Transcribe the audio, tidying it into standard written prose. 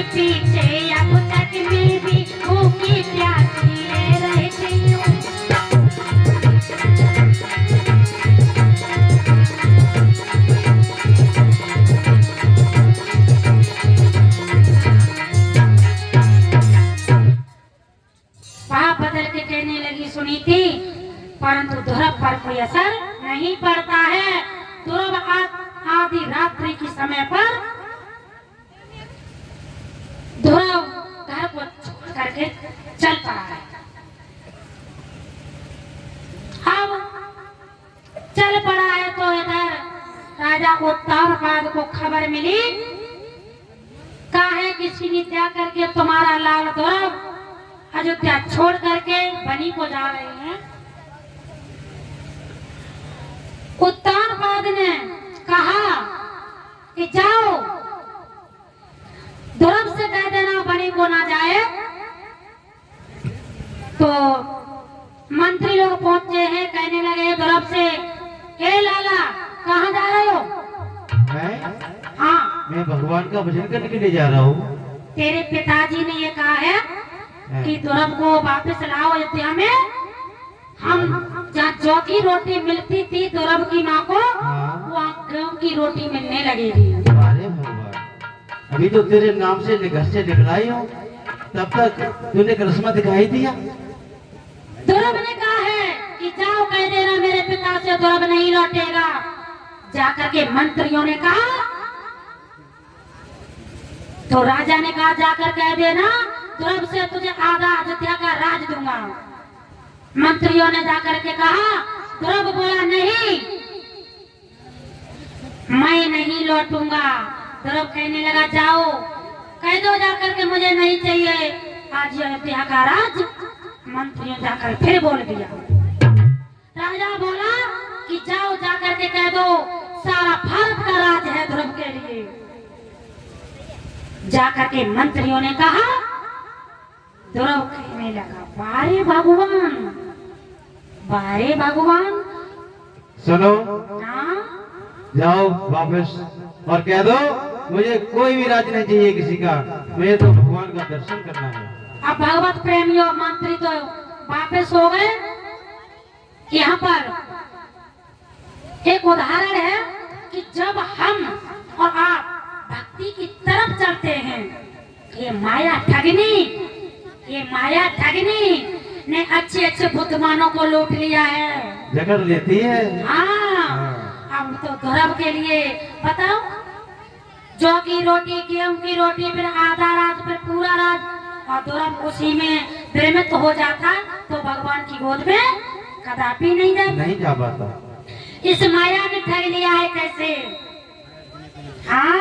पीछे अब तक मैं भी भूखी प्यासी रहती हूँ। बात बदल के कहने लगी सुनीति, परंतु ध्रुव पर कोई असर नहीं पड़ता है। ध्रुव आधी रात्रि के समय पर ध्रुव घर को छोड़ करके चल पड़ा है। अब चल पड़ा है तो इधर राजा उत्तानपाद को खबर मिली, कहा है किसी ने जा करके तुम्हारा लाल ध्रुव अयोध्या छोड़ करके बनी को जा रहे हैं। उत्तानपाद ने कहा कि जाओ ध्रुव से कह देना बनी को ना जाए। तो मंत्री लोग पहुंचे हैं, कहने लगे ध्रुव से, ए लाला कहाँ जा रहे हो? हाँ, मैं भगवान का भजन करने के लिए जा रहा हूँ। तेरे पिताजी ने ये कहा है कि ध्रुव को वापस लाओ अयोध्या में। हम जहाँ जौ की रोटी मिलती थी ध्रुव की माँ को, वहाँ गेहूं की रोटी मिलने लगेगी। अरे भगवान, अभी तो तेरे नाम से घर से निकलाई हूँ, तब तक तूने करिश्मा दिखाई दिया। ध्रुव ने कहा है कि जाओ कह देना मेरे पिता से ध्रुव नहीं लौटेगा। जाकर के मंत्रियों ने कहा, तो राजा ने कहा जाकर कह देना ध्रुव से तुझे आधा अयोध्या का राज दूंगा। मंत्रियों ने जाकर के कहा, ध्रुव बोला नहीं, मैं नहीं लौटूंगा। ध्रुव कहने लगा जाओ कह दो जाकर के मुझे नहीं चाहिए आज अयोध्या का राज। मंत्रियों जाकर फिर बोल दिया। राजा बोला कि जाओ जाकर के कह दो सारा भारत का राज है ध्रुव के लिए। जाकर के मंत्रियों ने कहा, ध्रुव कहने लगा बारे भगवान, बारे भगवान। सुनो, हाँ, जाओ वापस और कह दो मुझे कोई भी राज नहीं चाहिए किसी का, मुझे तो भगवान का दर्शन करना है। अब भगवत प्रेमियों मंत्री तो वापस हो गए। यहाँ पर एक उदाहरण है कि जब हम और आप भक्ति की तरफ चलते हैं, ये माया ठगनी ने अच्छे अच्छे बुद्धिमानों को लूट लिया है, जकड़ लेती है। हाँ, हम तो ध्रुव के लिए बताओ, जौ की रोटी गेहूं की रोटी, फिर आधा राज फिर पूरा राज, और ध्रुव उसी में भ्रमित हो जाता तो भगवान की गोद में कदापि नहीं जा पाता। इस माया ने ठग लिया है कैसे? हाँ।